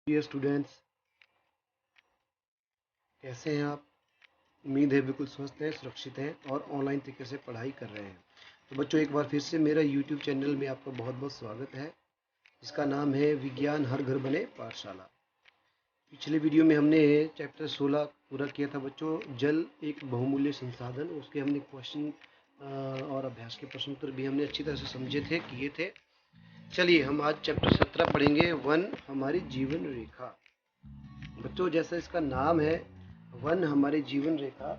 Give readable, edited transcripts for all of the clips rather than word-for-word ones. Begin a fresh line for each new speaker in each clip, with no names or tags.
Dear students, कैसे हैं आप? उम्मीद है बिल्कुल स्वस्थ हैं, सुरक्षित हैं और ऑनलाइन तरीके से पढ़ाई कर रहे हैं। तो बच्चों, एक बार फिर से मेरा यूट्यूब चैनल में आपका बहुत बहुत स्वागत है, जिसका नाम है विज्ञान हर घर बने पाठशाला। पिछले वीडियो में हमने चैप्टर 16 पूरा किया था बच्चों, जल एक बहुमूल्य संसाधन। उसके हमने क्वेश्चन और अभ्यास के प्रश्न उत्तर भी हमने अच्छी तरह से समझे थे, किए थे। चलिए हम आज चैप्टर 17 पढ़ेंगे, वन हमारी जीवन रेखा। बच्चों, जैसा इसका नाम है वन हमारी जीवन रेखा,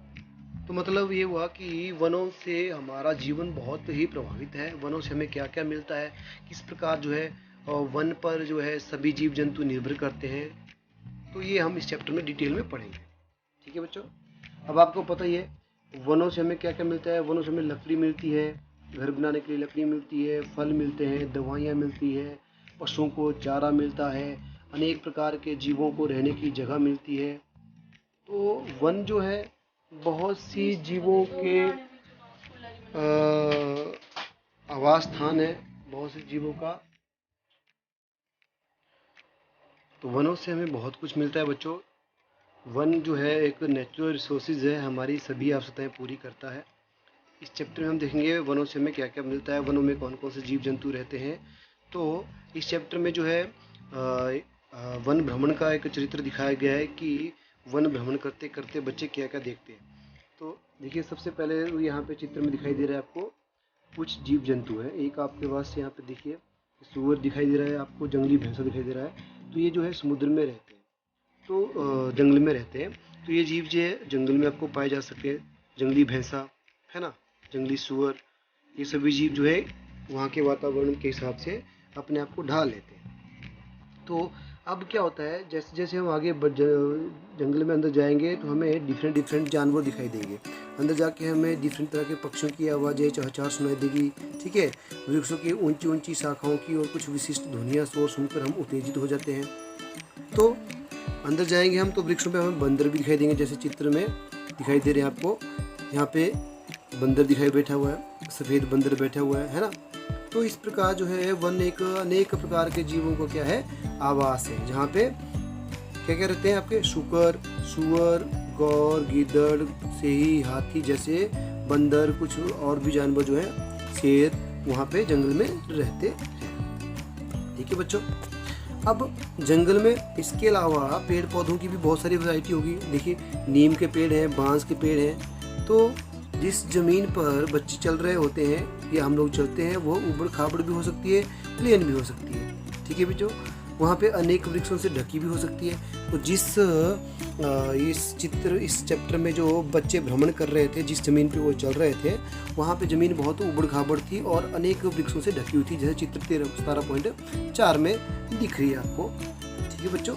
तो मतलब ये हुआ कि वनों से हमारा जीवन बहुत ही प्रभावित है। वनों से हमें क्या क्या मिलता है, किस प्रकार जो है वन पर जो है सभी जीव जंतु निर्भर करते हैं, तो ये हम इस चैप्टर में डिटेल में पढ़ेंगे। ठीक है बच्चों, अब आपको पता ही है वनों से हमें क्या क्या मिलता है। वनों से हमें लकड़ी मिलती है, घर बनाने के लिए लकड़ी मिलती है, फल मिलते हैं, दवाइयाँ मिलती है, पशुओं को चारा मिलता है, अनेक प्रकार के जीवों को रहने की जगह मिलती है। तो वन जो है बहुत सी जीवों के आवास स्थान है, बहुत से जीवों का। तो वनों से हमें बहुत कुछ मिलता है बच्चों। वन जो है एक नेचुरल रिसोर्सेज है, हमारी सभी आवश्यकताएं पूरी करता है। इस चैप्टर में हम देखेंगे वनों से हमें क्या क्या मिलता है, वनों में कौन कौन से जीव जंतु रहते हैं। तो इस चैप्टर में जो है वन भ्रमण का एक चरित्र दिखाया गया है कि वन भ्रमण करते करते बच्चे क्या क्या देखते हैं। तो देखिए, सबसे पहले यहाँ पे चित्र में दिखाई दे रहा है आपको कुछ जीव जंतु है। एक आपके पास यहाँ पे देखिए सूअर दिखाई दे रहा है, आपको जंगली भैंसा दिखाई दे रहा है। तो ये जो है समुद्र में रहते हैं, तो जंगल में रहते हैं। तो ये जीव जो है जंगल में आपको पाए जा सके, जंगली भैंसा है ना, जंगली सूअर, ये सभी जीव जो है वहाँ के वातावरण के हिसाब से अपने आप को ढाल लेते हैं। तो अब क्या होता है, जैसे जैसे हम आगे जंगल में अंदर जाएंगे तो हमें डिफरेंट डिफरेंट जानवर दिखाई देंगे। अंदर जाके हमें डिफरेंट तरह के पक्षियों की आवाज़ें चहचहा सुनाई देगी। ठीक है, वृक्षों की ऊंची ऊंची शाखाओं की और कुछ विशिष्ट ध्वनियाँ शोर सुनकर हम उत्तेजित हो जाते हैं। तो अंदर जाएंगे हम तो वृक्षों पे हमें बंदर भी दिखाई देंगे, जैसे चित्र में दिखाई दे रहे हैं आपको। यहाँ पे बंदर दिखाई बैठा हुआ है, सफ़ेद बंदर बैठा हुआ है ना। तो इस प्रकार जो है वन एक अनेक प्रकार के जीवों को क्या है आवास है, जहाँ पे क्या क्या रहते हैं आपके शुकर, सुअर, गौर, गीदड़, सेही, हाथी जैसे बंदर, कुछ और भी जानवर जो है, शेर, वहाँ पे जंगल में रहते हैं। ठीक है बच्चों, अब जंगल में इसके अलावा पेड़ पौधों की भी बहुत सारी वैरायटी होगी। देखिए, नीम के पेड़ हैं, बांस के पेड़ हैं। तो जिस ज़मीन पर बच्चे चल रहे होते हैं या हम लोग चलते हैं, वो ऊबड़ खाबड़ भी हो सकती है, प्लेन भी हो सकती है। ठीक है बच्चों, वहाँ पे अनेक वृक्षों से ढकी भी हो सकती है। तो इस चैप्टर में जो बच्चे भ्रमण कर रहे थे, जिस ज़मीन पे वो चल रहे थे, वहाँ पे ज़मीन बहुत ऊबड़ खाबड़ थी और अनेक वृक्षों से ढकी हुई थी, जैसे चित्र 17.4 में दिख रही है आपको। ठीक है बच्चों,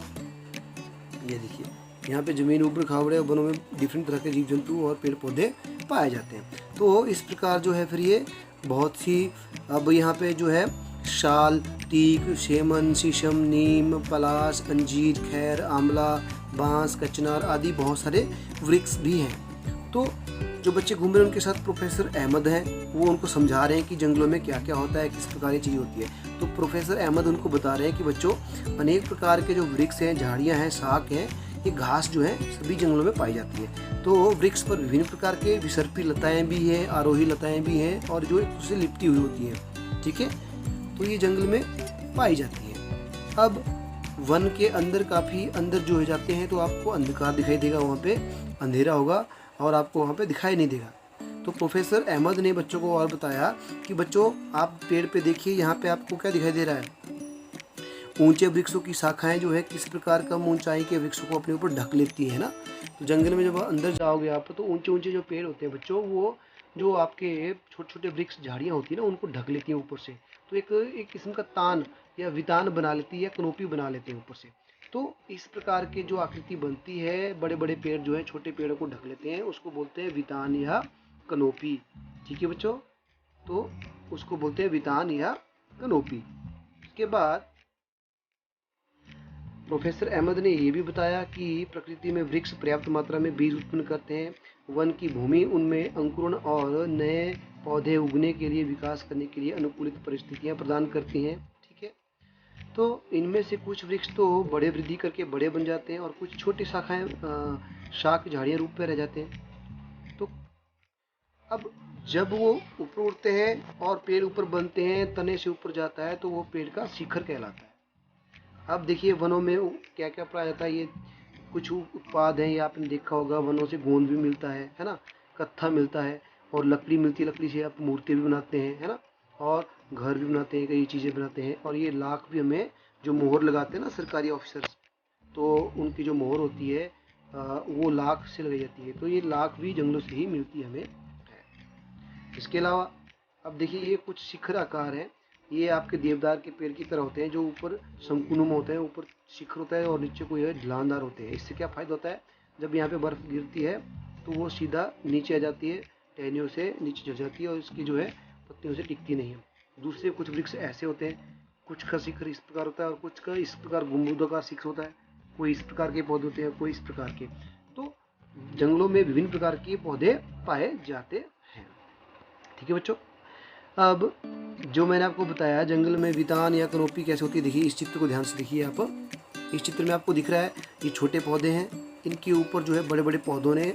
ये देखिए यहाँ पे ज़मीन ऊबड़ खाबड़ है, वनों में डिफरेंट तरह के जीव जंतु और पेड़ पौधे पाए जाते हैं। तो इस प्रकार जो है फिर ये बहुत सी, अब यहाँ पे जो है शाल, टीक, शेमन, शीशम, नीम, पलाश, अंजीर, खैर, आंवला, बांस, कचनार आदि बहुत सारे वृक्ष भी हैं। तो जो बच्चे घूम रहे हैं उनके साथ प्रोफेसर अहमद हैं, वो उनको समझा रहे हैं कि जंगलों में क्या क्या होता है, किस प्रकार की चीज़ होती है। तो प्रोफेसर अहमद उनको बता रहे हैं कि बच्चों, अनेक प्रकार के जो वृक्ष हैं, झाड़ियाँ हैं, शाख हैं, ये घास जो है सभी जंगलों में पाई जाती है। तो वृक्ष पर विभिन्न प्रकार के विसर्पी लताएँ भी हैं, आरोही लताएँ भी हैं, और जो एक दूसरे लिपटी हुई होती हैं। ठीक है, तो ये जंगल में पाई जाती है। अब वन के अंदर काफ़ी अंदर जो हो जाते हैं तो आपको अंधकार दिखाई देगा, वहाँ पे अंधेरा होगा और आपको वहाँ पे दिखाई नहीं देगा। तो प्रोफेसर अहमद ने बच्चों को और बताया कि बच्चों, आप पेड़ पे देखिए, यहाँ पे आपको क्या दिखाई दे रहा है, ऊंचे वृक्षों की शाखाएं जो है किस प्रकार कम ऊंचाई के वृक्षों को अपने ऊपर ढक लेती है ना। तो जंगल में जब अंदर जाओगे आप तो ऊंचे ऊंचे जो पेड़ होते हैं बच्चों, वो जो आपके छोटे छोटे वृक्ष झाड़ियाँ होती है ना, उनको ढक लेती हैं ऊपर से। तो एक किस्म का तान या वितान बना लेती है या कनोपी बना लेते हैं ऊपर से। तो इस प्रकार की जो आकृति बनती है, बड़े बड़े पेड़ जो है छोटे पेड़ों को ढक लेते हैं, उसको बोलते हैं वितान या कनोपी। ठीक है बच्चों, तो उसको बोलते हैं वितान या कनोपी। इसके बाद प्रोफेसर अहमद ने ये भी बताया कि प्रकृति में वृक्ष पर्याप्त मात्रा में बीज उत्पन्न करते हैं। वन की भूमि उनमें अंकुरण और नए पौधे उगने के लिए, विकास करने के लिए अनुकूलित परिस्थितियां प्रदान करती हैं। ठीक है, तो इनमें से कुछ वृक्ष तो बड़े वृद्धि करके बड़े बन जाते हैं और कुछ छोटी शाखाएं शाख झाड़ियाँ रूप में रह जाते हैं। तो अब जब वो ऊपर उड़ते हैं और पेड़ ऊपर बनते हैं, तने से ऊपर जाता है, तो वो पेड़ का शिखर कहलाता है। अब देखिए वनों में क्या क्या पाया जाता है। ये कुछ उत्पाद हैं, ये आपने देखा होगा, वनों से गोंद भी मिलता है ना, कत्था मिलता है, और लकड़ी मिलती है, लकड़ी से आप मूर्ति भी बनाते हैं, है ना, और घर भी बनाते हैं, कई चीज़ें बनाते हैं। और ये लाख भी हमें जो मोहर लगाते हैं ना सरकारी ऑफिसर्स, तो उनकी जो मोहर होती है वो लाख से लगाई जाती है। तो ये लाख भी जंगलों से ही मिलती है हमें। इसके अलावा अब देखिए ये कुछ शिखर आकार हैं। ये आपके देवदार के पेड़ की तरह होते हैं, जो ऊपर शंकुनुमा होते हैं, ऊपर शिखर होता है और नीचे को यह ढलानदार होते हैं। इससे क्या फ़ायदा होता है, जब यहाँ पे बर्फ़ गिरती है तो वो सीधा नीचे आ जाती है, टहनियों से नीचे झड़ जाती है और इसकी जो है पत्तियों से टिकती नहीं है। दूसरे कुछ वृक्ष ऐसे होते हैं, कुछ का शिखर इस प्रकार होता है और कुछ का इस प्रकार गुंबदाकार शिखर होता है। कोई इस प्रकार के पौधे होते हैं, कोई इस प्रकार के। तो जंगलों में विभिन्न प्रकार के पौधे पाए जाते हैं। ठीक है बच्चों, अब जो मैंने आपको बताया जंगल में वितान या कनोपी कैसे होती है, देखिए इस चित्र को ध्यान से देखिए आप। इस चित्र में आपको दिख रहा है ये छोटे पौधे हैं, इनके ऊपर जो है बड़े बड़े पौधों ने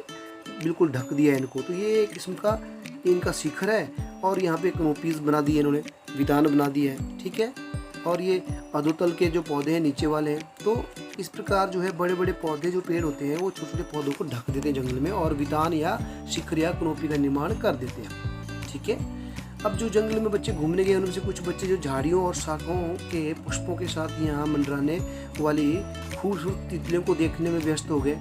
बिल्कुल ढक दिया है इनको। तो ये एक किस्म का इनका शिखर है और यहाँ पे कनोपीज बना दी है इन्होंने, वितान बना दिया है। ठीक है, और ये अधोतल के जो पौधे हैं नीचे वाले हैं। तो इस प्रकार जो है बड़े बड़े पौधे जो पेड़ होते हैं वो छोटे छोटे पौधों को ढक देते हैं जंगल में और वितान या शिखर या कनोपी का निर्माण कर देते हैं। ठीक है, अब जो जंगल में बच्चे घूमने गए उनमें से कुछ बच्चे जो झाड़ियों और शाखों के पुष्पों के साथ यहाँ मंडराने वाली खूबसूरत तितलियों को देखने में व्यस्त हो गए।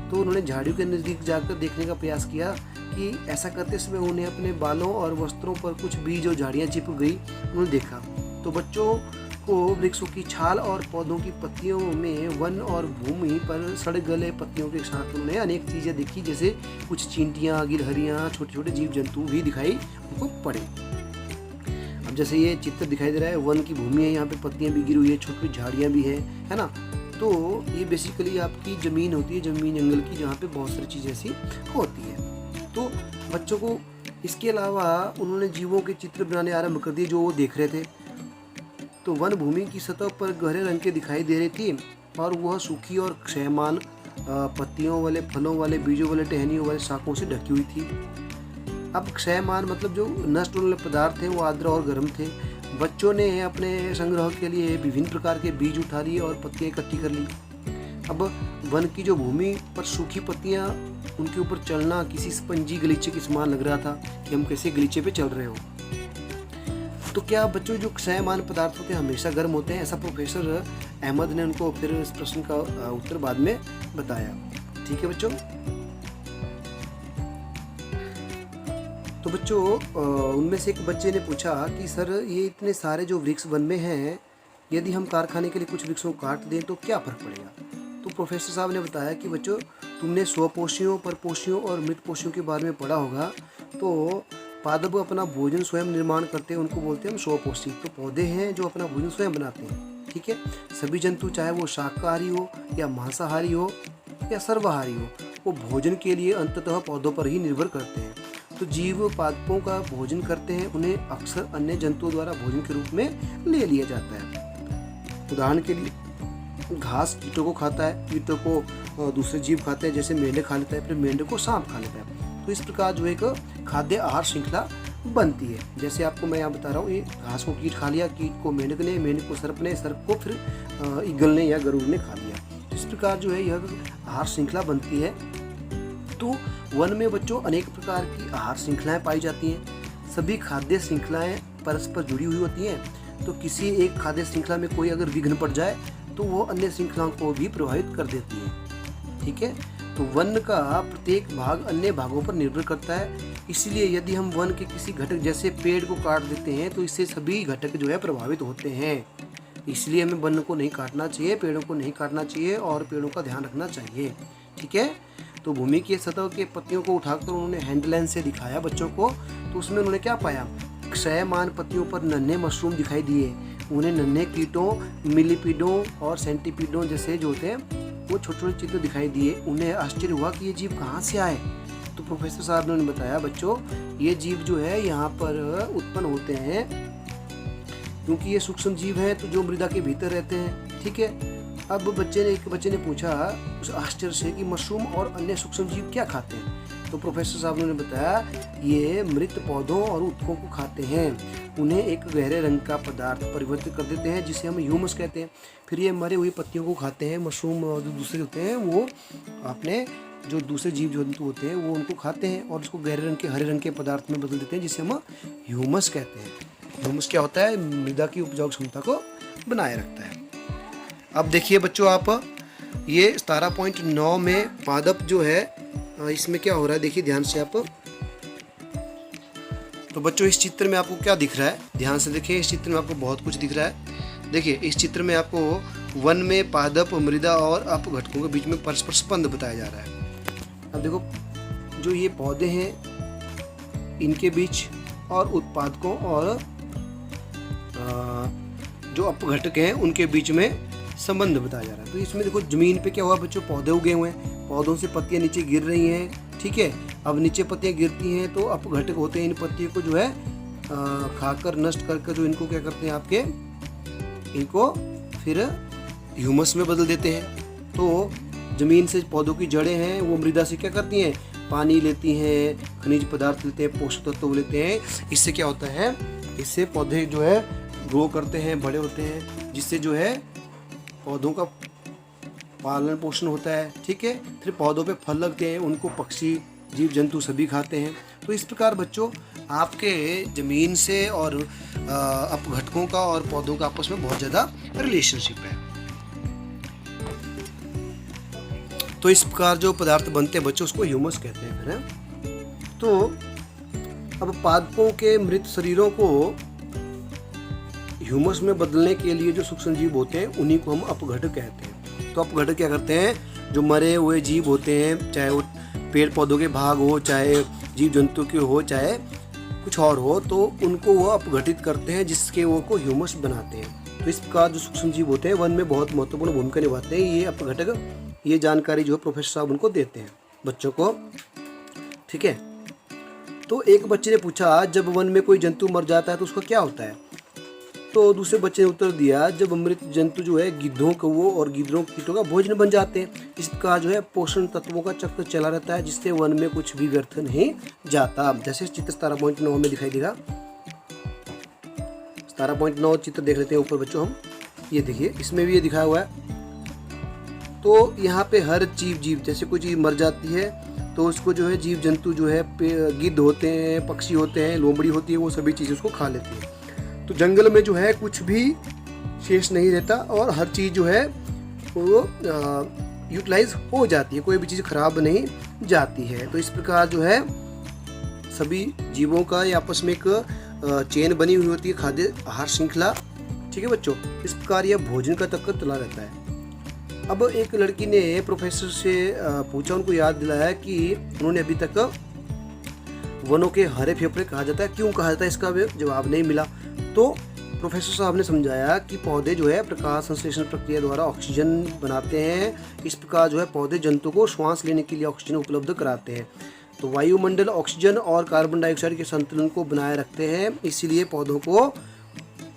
तो उन्होंने झाड़ियों के नज़दीक जाकर देखने का प्रयास किया कि ऐसा करते समय उन्हें अपने बालों और वस्त्रों पर कुछ बीज और झाड़ियाँ चिपक गई उन्होंने देखा। तो बच्चों को वृक्षों की छाल और पौधों की पत्तियों में वन और भूमि पर सड़ गले पत्तियों के साथ उन्होंने अनेक चीज़ें देखी, जैसे कुछ चींटियाँ, गिलहरियाँ, छोटे छोटे जीव जंतु भी दिखाई उनको पड़े। अब जैसे ये चित्र दिखाई दे रहा है, वन की भूमि है, यहाँ पे पत्तियाँ भी गिरी हुई है, छोटी छोटी झाड़ियाँ भी है ना। तो ये बेसिकली आपकी ज़मीन होती है, ज़मीन जंगल की, जहाँ पे बहुत सारी चीज़ें ऐसी होती है। तो बच्चों को इसके अलावा उन्होंने जीवों के चित्र बनाने आरम्भ कर दिए जो वो देख रहे थे। तो वन भूमि की सतह पर गहरे रंग के दिखाई दे रही थी और वह सूखी और क्षयमान पत्तियों वाले, फलों वाले, बीजों वाले, टहनियों वाले शाखों से ढकी हुई थी। अब क्षयमान मतलब जो नष्ट होने वाले पदार्थ थे वो आर्द्र और गर्म थे। बच्चों ने अपने संग्रह के लिए विभिन्न प्रकार के बीज उठा लिए और पत्तियाँ इकट्ठी कर ली। अब वन की जो भूमि पर सूखी पत्तियाँ, उनके ऊपर चलना किसी स्पंजी गलीचे के समान लग रहा था कि हम कैसे गलीचे पे चल रहे हो। तो क्या बच्चों जो क्षयमान पदार्थ होते हैं हमेशा गर्म होते हैं, ऐसा प्रोफेसर अहमद ने उनको फिर इस प्रश्न का उत्तर बाद में बताया। ठीक है बच्चों, तो बच्चों उनमें से एक बच्चे ने पूछा कि सर ये इतने सारे जो वृक्ष वन में हैं, यदि हम कारखाने के लिए कुछ वृक्षों को काट दें तो क्या फर्क पड़ेगा। तो प्रोफेसर साहब ने बताया कि बच्चों तुमने स्वपोषियों, परपोषियों और मृतपोषियों के बारे में पढ़ा होगा। तो पादप अपना भोजन स्वयं निर्माण करते हैं, उनको बोलते हैं हम स्वपोषी। तो पौधे हैं जो अपना भोजन स्वयं बनाते हैं। ठीक है, सभी जंतु चाहे वो शाकाहारी हो या मांसाहारी हो या सर्वाहारी हो, वो भोजन के लिए अंततः पौधों पर ही निर्भर करते हैं। तो जीव पादपों का भोजन करते हैं, उन्हें अक्सर अन्य जंतुओं द्वारा भोजन के रूप में ले लिया जाता है। उदाहरण के लिए घास कीटों को खाता है, कीटों को दूसरे जीव खाते हैं, जैसे मेंढक खा लेता है, फिर मेंढक को सांप खा लेता है। तो इस प्रकार जो एक खाद्य आहार श्रृंखला बनती है। जैसे आपको मैं यहाँ बता रहा हूँ, ये घास को कीट खा लिया, कीट को मेंढक ने, मेंढक को सर्प ने, सर्प को फिर ईगल ने या गरुड़ ने खा लिया। इस प्रकार जो है यह आहार श्रृंखला बनती है। तो वन में बच्चों अनेक प्रकार की आहार श्रृंखलाएं पाई जाती हैं। सभी खाद्य श्रृंखलाएं परस्पर जुड़ी हुई होती हैं। तो किसी एक खाद्य श्रृंखला में कोई अगर विघ्न पड़ जाए तो वो अन्य श्रृंखलाओं को भी प्रभावित कर देती है। ठीक है, तो वन का प्रत्येक भाग अन्य भागों पर निर्भर करता है। इसलिए यदि हम वन के किसी घटक जैसे पेड़ को काट देते हैं तो इससे सभी घटक जो है प्रभावित होते हैं। इसलिए हमें वन को नहीं काटना चाहिए, पेड़ों को नहीं काटना चाहिए और पेड़ों का ध्यान रखना चाहिए। ठीक है, तो भूमि की सतह के पत्तियों को उठाकर उन्होंने हैंडलेंस से दिखाया बच्चों को। तो उसमें उन्होंने क्या पाया, क्षयमान पत्तियों पर नन्हे मशरूम दिखाई दिए। उन्हें नन्हे कीटों, मिलीपीडों और सेंटीपीडों जैसे जो होते हैं वो छोटे छोटे चित्र दिखाई दिए। उन्हें आश्चर्य हुआ कि ये जीव कहाँ से आए। तो प्रोफेसर साहब ने बताया बच्चों ये जीव जो है यहाँ पर उत्पन्न होते हैं क्योंकि ये सूक्ष्म जीव है तो जो मृदा के भीतर रहते हैं। ठीक है, अब एक बच्चे ने पूछा उस आश्चर्य से कि मशरूम और अन्य सूक्ष्म जीव क्या खाते हैं। तो प्रोफेसर साहब ने बताया ये मृत पौधों और उत्तकों को खाते हैं। उन्हें एक गहरे रंग का पदार्थ परिवर्तित कर देते हैं जिसे हम ह्यूमस कहते हैं। फिर ये मरे हुई पत्तियों को खाते हैं। मशरूम और जो दूसरे होते हैं वो अपने जो दूसरे जीव जंतु होते हैं वो उनको खाते हैं और उसको गहरे रंग के हरे रंग के पदार्थ में बदल देते हैं जिसे हम ह्यूमस कहते हैं। ह्यूमस क्या होता है? मृदा की उपजाऊ क्षमता को बनाए रखता है। अब देखिए बच्चों, आप ये 17.9 में पादप जो है इसमें क्या हो रहा है देखिए ध्यान से आप। तो बच्चों इस चित्र में आपको क्या दिख रहा है? ध्यान से देखिए, इस चित्र में आपको बहुत कुछ दिख रहा है। देखिए इस चित्र में आपको वन में पादप, मृदा और अपघटकों के बीच में परस्पर संबंध बताया जा रहा है। अब देखो जो ये पौधे हैं इनके बीच और उत्पादकों और जो अपघटक हैं उनके बीच में संबंध बताया जा रहा है। तो इसमें देखो जमीन पे क्या हुआ बच्चों, पौधे उगे हुए हैं, पौधों से पत्तियां नीचे गिर रही हैं। ठीक है, अब नीचे पत्तियां गिरती हैं तो अपघटक होते हैं, इन पत्तियों को जो है खाकर नष्ट करके जो इनको क्या करते हैं आपके, इनको फिर ह्यूमस में बदल देते हैं। तो जमीन से पौधों की जड़ें हैं वो मृदा से क्या करती हैं, पानी लेती हैं, खनिज पदार्थ लेते हैं, पोषक तत्व लेते हैं। इससे क्या होता है, इससे पौधे जो है ग्रो करते हैं, बड़े होते हैं, जिससे जो है पौधों का पालन पोषण होता है। ठीक है, फिर पौधों पे फल लगते हैं, उनको पक्षी, जीव जंतु सभी खाते हैं। तो इस प्रकार बच्चों आपके ज़मीन से और अपघटकों का और पौधों का आपस में बहुत ज़्यादा रिलेशनशिप है। तो इस प्रकार जो पदार्थ बनते हैं बच्चों उसको ह्यूमस कहते हैं। फिर है तो अब पादपों के मृत शरीरों को ह्यूमस में बदलने के लिए जो सूक्ष्म जीव होते हैं उन्हीं को हम अपघटक कहते हैं। तो अपघटक क्या करते हैं, जो मरे हुए जीव होते हैं, चाहे वो पेड़ पौधों के भाग हो, चाहे जीव जंतु के हो, चाहे कुछ और हो, तो उनको वो अपघटित करते हैं जिसके वो को ह्यूमस बनाते हैं। तो इस प्रकार जो सूक्ष्म जीव होते हैं वन में बहुत महत्वपूर्ण भूमिका निभाते हैं। ये अपघटक ये जानकारी जो प्रोफेसर साहब उनको देते हैं बच्चों को। ठीक है, तो एक बच्चे ने पूछा जब वन में कोई जंतु मर जाता है तो उसका क्या होता है। तो दूसरे बच्चे ने उत्तर दिया जब मृत जंतु जो है गिद्धों कौवों और गिद्धों कीटों का भोजन बन जाते हैं। इस प्रकार जो है पोषण तत्वों का चक्र चला रहता है जिससे वन में कुछ भी व्यर्थ नहीं जाता। जैसे चित्र 17.9 में दिखाई देगा। 17.9 चित्र देख लेते हैं ऊपर बच्चों हम। ये देखिए इसमें भी ये दिखाया हुआ है। तो यहाँ पे हर जीव जैसे कोई चीज़ मर जाती है तो उसको जो है जीव जंतु जो है गिद्ध होते हैं, पक्षी होते हैं, लोमड़ी होती है, वो सभी चीज़ें उसको खा लेती है। तो जंगल में जो है कुछ भी शेष नहीं रहता और हर चीज़ जो है वो यूटिलाइज हो जाती है, कोई भी चीज़ खराब नहीं जाती है। तो इस प्रकार जो है सभी जीवों का ये आपस में एक चेन बनी हुई होती है, खाद्य आहार श्रृंखला। ठीक है बच्चों, इस प्रकार यह भोजन का चक्कर चला रहता है। अब एक लड़की ने प्रोफेसर से पूछा, उनको याद दिलाया कि उन्होंने अभी तक वनों के हरे फेफड़े कहा जाता है, क्यों कहा जाता है इसका जवाब नहीं मिला। तो प्रोफेसर साहब ने समझाया कि पौधे जो है प्रकाश संश्लेषण प्रक्रिया द्वारा ऑक्सीजन बनाते हैं। इस प्रकार जो है पौधे जंतु को श्वास लेने के लिए ऑक्सीजन उपलब्ध कराते हैं। तो वायुमंडल ऑक्सीजन और कार्बन डाइऑक्साइड के संतुलन को बनाए रखते हैं, इसीलिए पौधों को,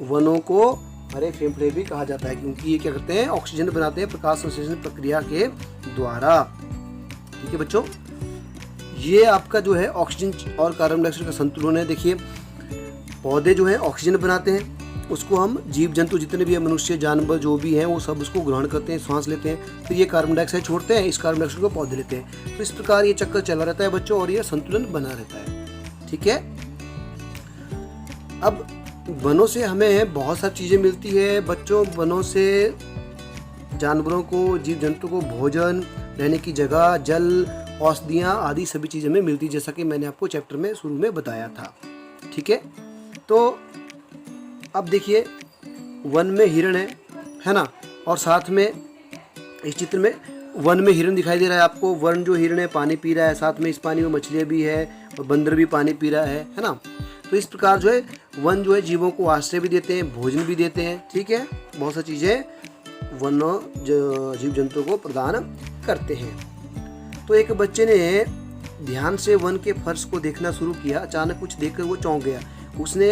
वनों को हरे फेफड़े भी कहा जाता है, क्योंकि ये क्या करते हैं, ऑक्सीजन बनाते हैं प्रकाश संश्लेषण प्रक्रिया के द्वारा। ठीक है बच्चों, ये आपका जो है ऑक्सीजन और कार्बन डाइऑक्साइड का संतुलन है। देखिए पौधे जो है ऑक्सीजन बनाते हैं, उसको हम जीव जंतु जितने भी मनुष्य जानवर जो भी हैं वो सब उसको ग्रहण करते हैं, सांस लेते हैं, फिर ये कार्बन डाइऑक्साइड छोड़ते हैं, इस कार्बन डाइऑक्साइड को पौधे लेते हैं। तो इस प्रकार ये चक्कर चला रहता है बच्चों और ये संतुलन बना रहता है। ठीक है, अब वनों से हमें बहुत सारी चीज़ें मिलती है बच्चों। वनों से जानवरों को, जीव जंतु को भोजन, रहने की जगह, जल, औषधियाँ आदि सभी चीज़ें हमें मिलती है, जैसा कि मैंने आपको चैप्टर में शुरू में बताया था। ठीक है, तो अब देखिए वन में हिरण है ना, और साथ में इस चित्र में वन में हिरण दिखाई दे रहा है आपको। वन जो हिरण है पानी पी रहा है, साथ में इस पानी में मछलियाँ भी है और बंदर भी पानी पी रहा है ना। तो इस प्रकार जो है वन जो है जीवों को आश्रय भी देते हैं, भोजन भी देते हैं। ठीक है, बहुत सारी चीज़ें वन जीव जंतु को प्रदान करते हैं। तो एक बच्चे ने ध्यान से वन के फर्श को देखना शुरू किया। अचानक कुछ देखकर वो चौंक गया। उसने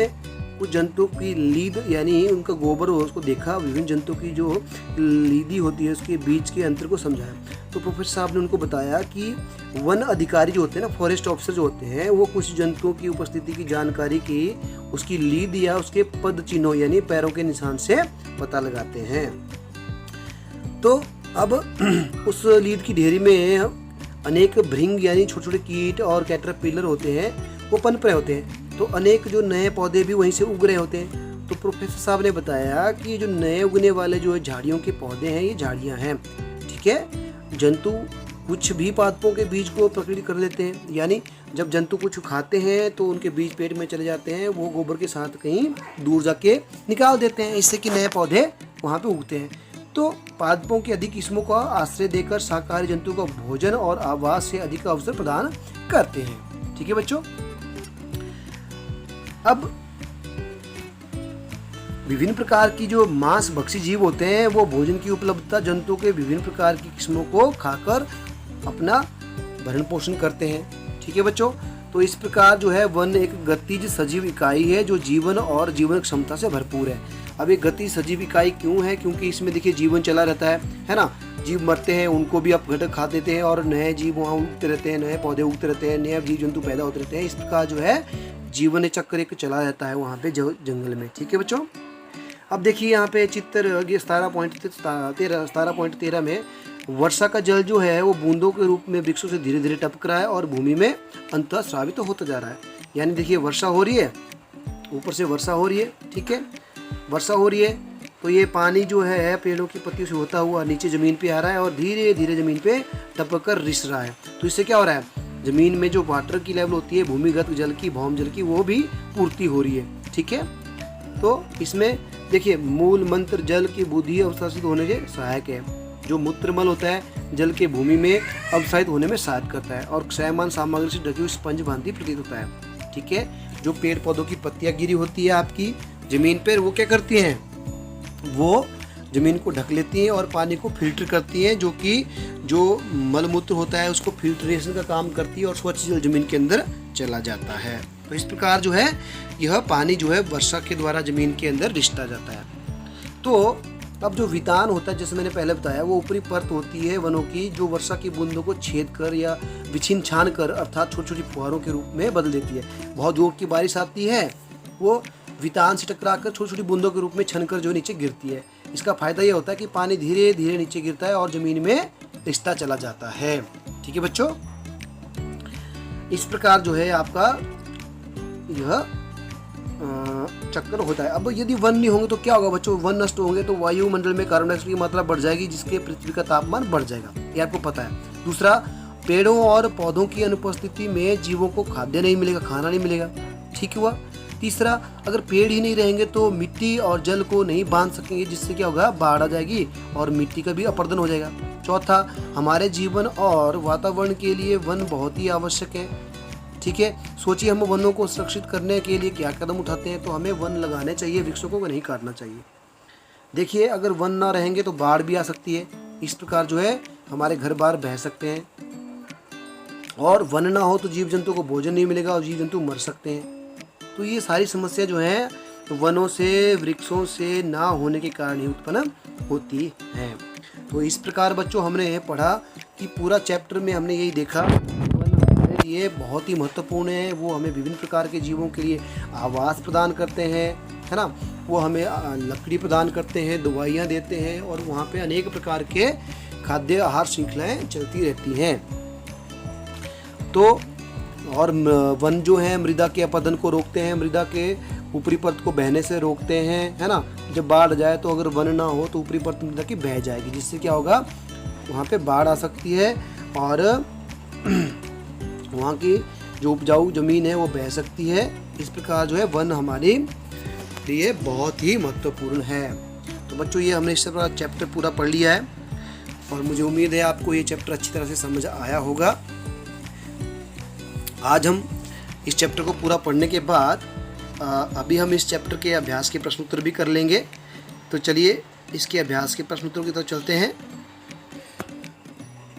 कुछ जंतुओं की लीद यानी उनका गोबर हो उसको देखा, विभिन्न जंतुओं की जो लीदी होती है उसके बीच के अंतर को समझाया। तो प्रोफेसर साहब ने उनको बताया कि वन अधिकारी जो होते हैं ना, फॉरेस्ट ऑफिसर जो होते हैं, वो कुछ जंतुओं की उपस्थिति की जानकारी की उसकी लीद या उसके पद चिन्हों यानी पैरों के निशान से पता लगाते हैं। तो अब उस लीद की ढेरी में अनेक भृंग यानी छोटे छोटे कीट और कैटरपिलर होते हैं, वो पनप रहे होते हैं। तो अनेक जो नए पौधे भी वहीं से उग रहे होते हैं। तो प्रोफेसर साहब ने बताया कि ये जो नए उगने वाले जो झाड़ियों के पौधे हैं ये झाड़ियाँ हैं, ठीक है। जंतु कुछ भी पादपों के बीज को प्रकट कर लेते हैं, यानी जब जंतु कुछ खाते हैं तो उनके बीज पेट में चले जाते हैं, वो गोबर के साथ कहीं दूर जाके निकाल देते हैं, इससे कि नए पौधे वहाँ पे उगते हैं। तो पादपों की अधिक किस्मों का आश्रय देकर शाकाहारी जंतुओं को भोजन और आवास से अधिक अवसर प्रदान करते हैं, ठीक है बच्चों। अब विभिन्न प्रकार की जो मांस भक्षी जीव होते हैं वो भोजन की उपलब्धता जंतुओं के विभिन्न प्रकार की किस्मों को खाकर अपना भरण पोषण करते हैं, ठीक है बच्चों। तो इस प्रकार जो है वन एक गतिज सजीव इकाई है जो जीवन और जीवन क्षमता से भरपूर है। अब एक गति सजीव इकाई क्यों है? क्योंकि इसमें देखिए जीवन चला रहता है ना। जीव मरते हैं उनको भी आप घटक खा देते हैं और नए जीव वहाँ उगते रहते हैं, नए पौधे उगते रहते हैं, नए जीव जंतु पैदा होते रहते हैं। इस प्रकार जो है जीवन चक्र एक चला रहता है वहाँ पे जंगल में, ठीक है बच्चों। अब देखिए यहाँ पे चित्र 17.13 में वर्षा का जल जो है वो बूंदों के रूप में वृक्षों से धीरे धीरे टपक रहा है और भूमि में अंततः स्रावित होता जा रहा है। यानी देखिए वर्षा हो रही है, ऊपर से वर्षा हो रही है, ठीक है, वर्षा हो रही है तो ये पानी जो है पेड़ों की पत्तियों से होता हुआ नीचे ज़मीन पे आ रहा है और धीरे धीरे ज़मीन पे टपक कर रिस रहा है। तो इससे क्या हो रहा है, ज़मीन में जो वाटर की लेवल होती है, भूमिगत जल की, भौम जल की, वो भी पूर्ति हो रही है, ठीक है। तो इसमें देखिए मूल मंत्र जल की बुद्धि अवशासित होने के सहायक है। जो मूत्रमल होता है जल के भूमि में अवसाहित होने में सहायता करता है और क्षयमान सामग्री से ढकी हुई स्पंज भांति प्रतीत होता है, ठीक है। जो पेड़ पौधों की पत्तियां गिरी होती है आपकी जमीन पर, वो क्या करती हैं, वो जमीन को ढक लेती हैं और पानी को फिल्टर करती हैं, जो कि जो मलमूत्र होता है उसको फिल्ट्रेशन का काम करती है और स्वच्छ जल जमीन के अंदर चला जाता है। तो इस प्रकार जो है यह पानी जो है वर्षा के द्वारा जमीन के अंदर रिसता जाता है। तो अब जो वितान होता है, जैसे मैंने पहले बताया, वो ऊपरी परत होती है वनों की जो वर्षा की बूंदों को छेद कर या विछिन्न छान कर अर्थात छोटी छोटी फुहारों के रूप में बदल देती है। बहुत जोर की बारिश आती है, वो वितान से टकरा कर छोटी छोटी बूंदों के रूप में छनकर जो नीचे गिरती है। इसका फायदा यह होता है कि पानी धीरे धीरे नीचे गिरता है और जमीन में रिसता चला जाता है, ठीक है बच्चों। इस प्रकार जो है आपका यह चक्कर होता है। अब यदि वन नहीं होंगे तो क्या होगा बच्चों, वन नष्ट होंगे तो वायुमंडल में कार्बन डाइऑक्साइड की मात्रा बढ़ जाएगी, जिसके पृथ्वी का तापमान बढ़ जाएगा, ये आपको पता है। दूसरा, पेड़ों और पौधों की अनुपस्थिति में जीवों को खाद्य नहीं मिलेगा, खाना नहीं मिलेगा, ठीक हुआ। तीसरा, अगर पेड़ ही नहीं रहेंगे तो मिट्टी और जल को नहीं बांध सकेंगे, जिससे क्या होगा, बाढ़ आ जाएगी और मिट्टी का भी अपरदन हो जाएगा। चौथा, हमारे जीवन और वातावरण के लिए वन बहुत ही आवश्यक है, ठीक है। सोचिए हम वनों को सुरक्षित करने के लिए क्या कदम उठाते हैं, तो हमें वन लगाने चाहिए, वृक्षों को नहीं काटना चाहिए। देखिए अगर वन ना रहेंगे तो बाढ़ भी आ सकती है, इस प्रकार जो है हमारे घर बार बह सकते हैं, और वन ना हो तो जीव जंतु को भोजन नहीं मिलेगा और जीव जंतु मर सकते हैं। तो ये सारी समस्या जो है वनों से, वृक्षों से ना होने के कारण ही उत्पन्न होती है। तो इस प्रकार बच्चों हमने पढ़ा कि पूरा चैप्टर में हमने यही देखा, वन हमारे लिए बहुत ही महत्वपूर्ण है। वो हमें विभिन्न प्रकार के जीवों के लिए आवास प्रदान करते हैं, है ना, वो हमें लकड़ी प्रदान करते हैं, दवाइयाँ देते हैं और वहाँ पे अनेक प्रकार के खाद्य आहार श्रृंखलाएँ चलती रहती हैं। तो और वन जो है मृदा के अपरदन को रोकते हैं, मृदा के ऊपरी परत को बहने से रोकते हैं, है ना। जब बाढ़ जाए तो अगर वन ना हो तो ऊपरी परत मृदा की बह जाएगी, जिससे क्या होगा, वहाँ पे बाढ़ आ सकती है और वहाँ की जो उपजाऊ ज़मीन है वो बह सकती है। इस प्रकार जो है वन हमारे लिए बहुत ही महत्वपूर्ण है। तो बच्चों ये हमने इस चैप्टर पूरा पढ़ लिया है और मुझे उम्मीद है आपको ये चैप्टर अच्छी तरह से समझ आया होगा। आज हम इस चैप्टर को पूरा पढ़ने के बाद अभी हम इस चैप्टर के अभ्यास के प्रश्न उत्तर भी कर लेंगे। तो चलिए इसके अभ्यास के प्रश्न उत्तरों की तरफ चलते हैं।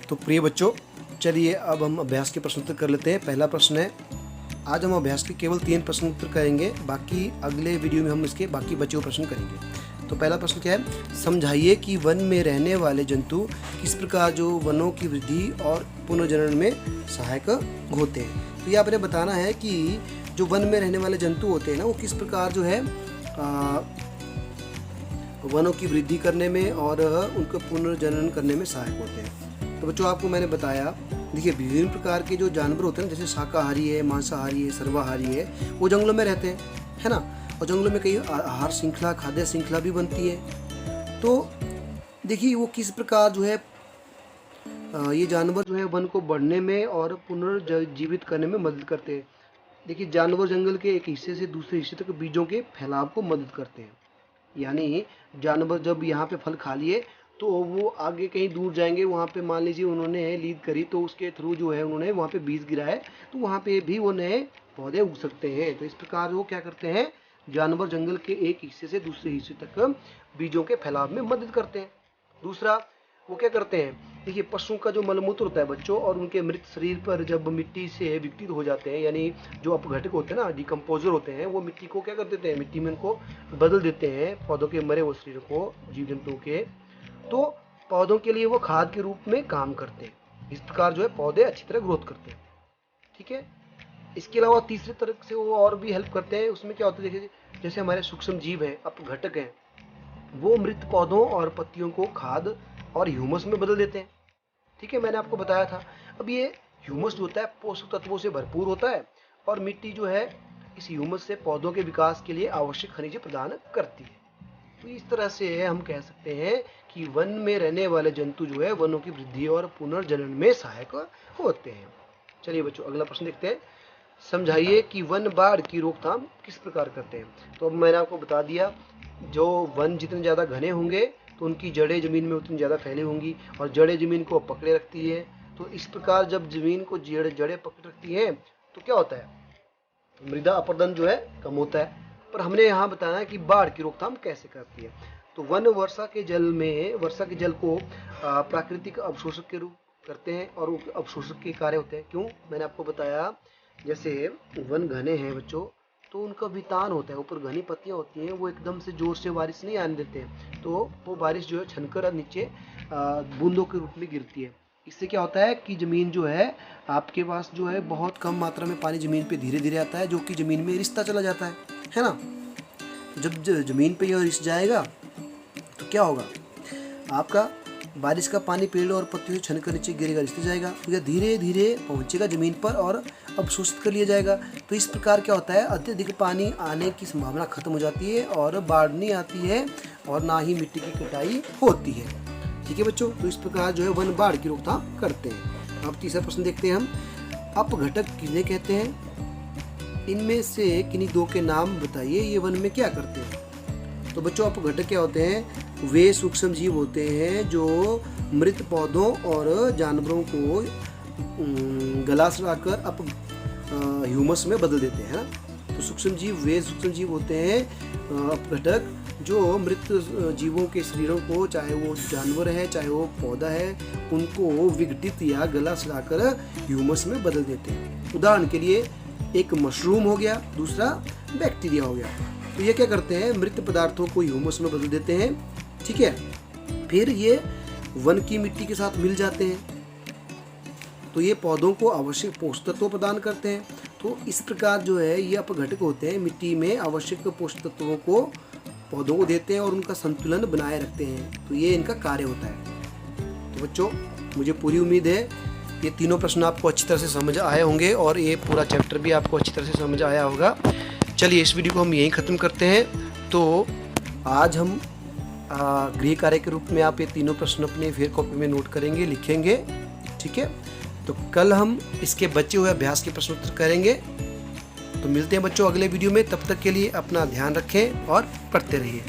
तो प्रिय बच्चों, चलिए अब हम अभ्यास के प्रश्न उत्तर कर लेते हैं। पहला प्रश्न है, आज हम अभ्यास के केवल 3 प्रश्न उत्तर करेंगे, बाकी अगले वीडियो में हम इसके बाकी बचे हुए प्रश्न करेंगे। तो पहला प्रश्न क्या है, समझाइए कि वन में रहने वाले जंतु किस प्रकार जो वनों की वृद्धि और पुनर्जनन में सहायक होते हैं। तो ये आपने बताना है कि जो वन में रहने वाले जंतु होते हैं ना, वो किस प्रकार जो है वनों की वृद्धि करने में और उनको पुनर्जनन करने में सहायक होते हैं। तो बच्चों आपको मैंने बताया, देखिए विभिन्न प्रकार के जो जानवर होते हैं, जैसे शाकाहारी है, मांसाहारी है, सर्वाहारी है, वो जंगलों में रहते हैं, है ना। और जंगलों में कई आहार श्रृंखला, खाद्य श्रृंखला भी बनती है। तो देखिए वो किस प्रकार जो है ये जानवर जो है वन को बढ़ने में और पुनर्जीवित करने में मदद करते हैं। देखिए जानवर जंगल के एक हिस्से से दूसरे हिस्से तक बीजों के फैलाव को मदद करते हैं। यानी जानवर जब यहाँ पे फल खा लिए तो वो आगे कहीं दूर जाएंगे, वहाँ पे मान लीजिए उन्होंने लीद करी तो उसके थ्रू जो है उन्होंने वहाँ पे बीज गिराए, तो वहाँ पे भी वो नए पौधे उग सकते हैं। तो इस प्रकार वो क्या करते हैं, जानवर जंगल के एक हिस्से से दूसरे हिस्से तक बीजों के फैलाव में मदद करते हैं। दूसरा वो क्या करते हैं, देखिए पशुओं का जो मलमूत्र होता है बच्चों, और उनके मृत शरीर पर जब मिट्टी से विघटित हो जाते हैं, यानी जो अपघटक होते हैं ना, डिकम्पोजर होते हैं, वो मिट्टी को क्या कर देते हैं, मिट्टी में उनको बदल देते हैं, पौधों के मरे हुए शरीर को, जीव जंतुओं के। तो पौधों के लिए वो खाद के रूप में काम करते हैं। इस प्रकार जो है पौधे अच्छी तरह ग्रोथ करते हैं। ठीक है। इसके अलावा तीसरे तरह से वो और भी हेल्प करते हैं। उसमें क्या होता है, देखिए जैसे हमारे सूक्ष्म जीव है, अपघटक हैं, वो मृत पौधों और पत्तियों को खाद और ह्यूमस में बदल देते हैं। ठीक है, मैंने आपको बताया था। अब ये ह्यूमस जो होता है पोषक तत्वों से भरपूर होता है, और मिट्टी जो है इस ह्यूमस से पौधों के विकास के लिए आवश्यक खनिज प्रदान करती है। तो इस तरह से हम कह सकते हैं कि वन में रहने वाले जंतु जो है वनों की वृद्धि और पुनर्जनन में सहायक होते हैं। चलिए बच्चों अगला प्रश्न देखते हैं, समझाइए कि वन बाढ़ की रोकथाम किस प्रकार करते हैं। तो अब मैंने आपको बता दिया, जो वन जितने ज़्यादा घने होंगे तो उनकी जड़ें ज़मीन में उतनी ज़्यादा फैली होंगी, और जड़ें ज़मीन को पकड़े रखती है। तो इस प्रकार जब ज़मीन को जड़ें पकड़ रखती हैं तो क्या होता है, मृदा अपरदन जो है कम होता है। पर हमने यहाँ बताया कि बाढ़ की रोकथाम कैसे करती है। तो वन वर्षा के जल को प्राकृतिक अवशोषक के रूप करते हैं, और वो अवशोषक के कार्य होते हैं। क्यों, मैंने आपको बताया, जैसे वन घने हैं बच्चों, तो उनका वितान होता है, ऊपर घनी पत्तियां होती हैं, वो एकदम से जोर से बारिश नहीं आने देते हैं, तो वो बारिश जो है छनकर नीचे बूंदों के रूप में गिरती है। इससे क्या होता है कि ज़मीन जो है आपके पास जो है बहुत कम मात्रा में पानी ज़मीन पे धीरे धीरे आता है, जो कि ज़मीन में रिसता चला जाता है ना। जब ज़मीन पे यह रिस जाएगा तो क्या होगा, आपका बारिश का पानी पेड़ और पत्तियों से छनकर नीचे गिरेगा, रिसते जाएगा, तो यह धीरे धीरे पहुंचेगा ज़मीन पर और अवशोषित कर लिया जाएगा। तो इस प्रकार क्या होता है, अत्यधिक पानी आने की संभावना खत्म हो जाती है, और बाढ़ नहीं आती है, और ना ही मिट्टी की कटाई होती है। ठीक है बच्चों, तो इस प्रकार जो है वन बाढ़ की रोकथाम करते हैं। अब तीसरा प्रश्न देखते हैं हम, अपघटक किन्हें कहते हैं, इनमें से किन्हीं दो के नाम बताइए, ये वन में क्या करते हैं। तो बच्चों अपघटक क्या होते हैं, वे सूक्ष्म जीव होते हैं जो मृत पौधों और जानवरों को गला सड़ाकर ह्यूमस में बदल देते हैं ना। तो सूक्ष्म जीव होते हैं अपघटक, जो मृत जीवों के शरीरों को, चाहे वो जानवर है चाहे वो पौधा है, उनको विघटित या गला सड़ाकर ह्यूमस में बदल देते हैं। उदाहरण के लिए एक मशरूम हो गया, दूसरा बैक्टीरिया हो गया। तो ये क्या करते हैं, मृत पदार्थों को ह्यूमस में बदल देते हैं। ठीक है, फिर ये वन की मिट्टी के साथ मिल जाते हैं, तो ये पौधों को आवश्यक पोषक तत्व प्रदान करते हैं। तो इस प्रकार जो है ये अपघटक होते हैं, मिट्टी में आवश्यक पोषक तत्वों को पौधों को देते हैं और उनका संतुलन बनाए रखते हैं। तो ये इनका कार्य होता है। तो बच्चों मुझे पूरी उम्मीद है ये तीनों प्रश्न आपको अच्छी तरह से समझ आए होंगे, और ये पूरा चैप्टर भी आपको अच्छी तरह से समझ आया होगा। चलिए इस वीडियो को हम यहीं ख़त्म करते हैं। तो आज हम गृह कार्य के रूप में आप ये तीनों प्रश्न अपने फिर कॉपी में नोट करेंगे, लिखेंगे। ठीक है, तो कल हम इसके बचे हुए अभ्यास के प्रश्न उत्तर करेंगे। तो मिलते हैं बच्चों अगले वीडियो में, तब तक के लिए अपना ध्यान रखें और पढ़ते रहिए।